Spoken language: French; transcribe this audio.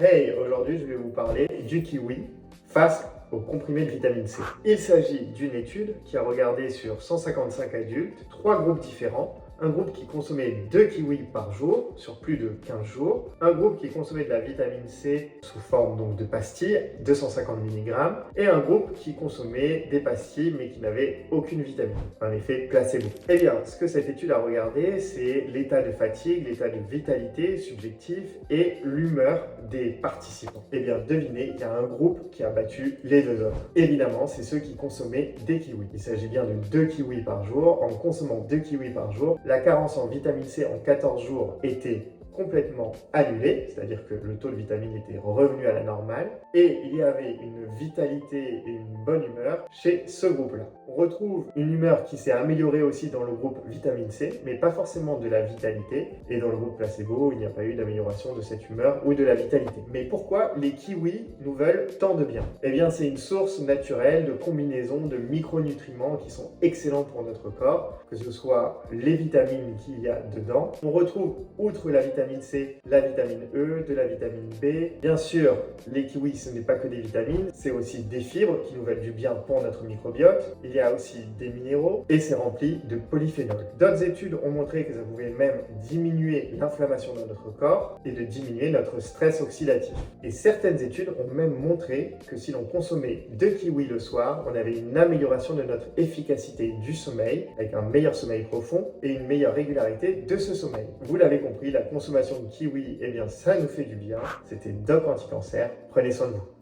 Hey, aujourd'hui je vais vous parler du kiwi face aux comprimés de vitamine C. Il s'agit d'une étude qui a regardé sur 155 adultes, 3 groupes différents. Un groupe qui consommait 2 kiwis par jour sur plus de 15 jours. Un groupe qui consommait de la vitamine C sous forme donc de pastilles, 250 mg. Et un groupe qui consommait des pastilles mais qui n'avait aucune vitamine, un effet placebo. Eh bien, ce que cette étude a regardé, c'est l'état de fatigue, l'état de vitalité subjectif et l'humeur des participants. Eh bien, devinez, il y a un groupe qui a battu les deux autres. Évidemment, c'est ceux qui consommaient des kiwis. Il s'agit bien de 2 kiwis par jour. En consommant 2 kiwis par jour, la carence en vitamine C en 14 jours était complètement annulée, c'est-à-dire que le taux de vitamine était revenu à la normale et il y avait une vitalité et une bonne humeur chez ce groupe-là. On retrouve une humeur qui s'est améliorée aussi dans le groupe vitamine C, mais pas forcément de la vitalité. Et dans le groupe placebo, il n'y a pas eu d'amélioration de cette humeur ou de la vitalité. Mais pourquoi les kiwis nous veulent tant de bien? Eh bien, c'est une source naturelle de combinaison de micronutriments qui sont excellents pour notre corps, que ce soit les vitamines qu'il y a dedans. On retrouve, outre la vitamine C, la vitamine E, de la vitamine B. Bien sûr, les kiwis, ce n'est pas que des vitamines, c'est aussi des fibres qui nous veulent du bien pour notre microbiote. Il y a aussi des minéraux et c'est rempli de polyphénols. D'autres études ont montré que ça pouvait même diminuer l'inflammation dans notre corps et de diminuer notre stress oxydatif. Et certaines études ont même montré que si l'on consommait 2 kiwis le soir, on avait une amélioration de notre efficacité du sommeil, avec un meilleur sommeil profond et une meilleure régularité de ce sommeil. Vous l'avez compris, la consommation de kiwi, eh bien ça nous fait du bien. C'était Doc Anti-Cancer. Prenez soin de vous.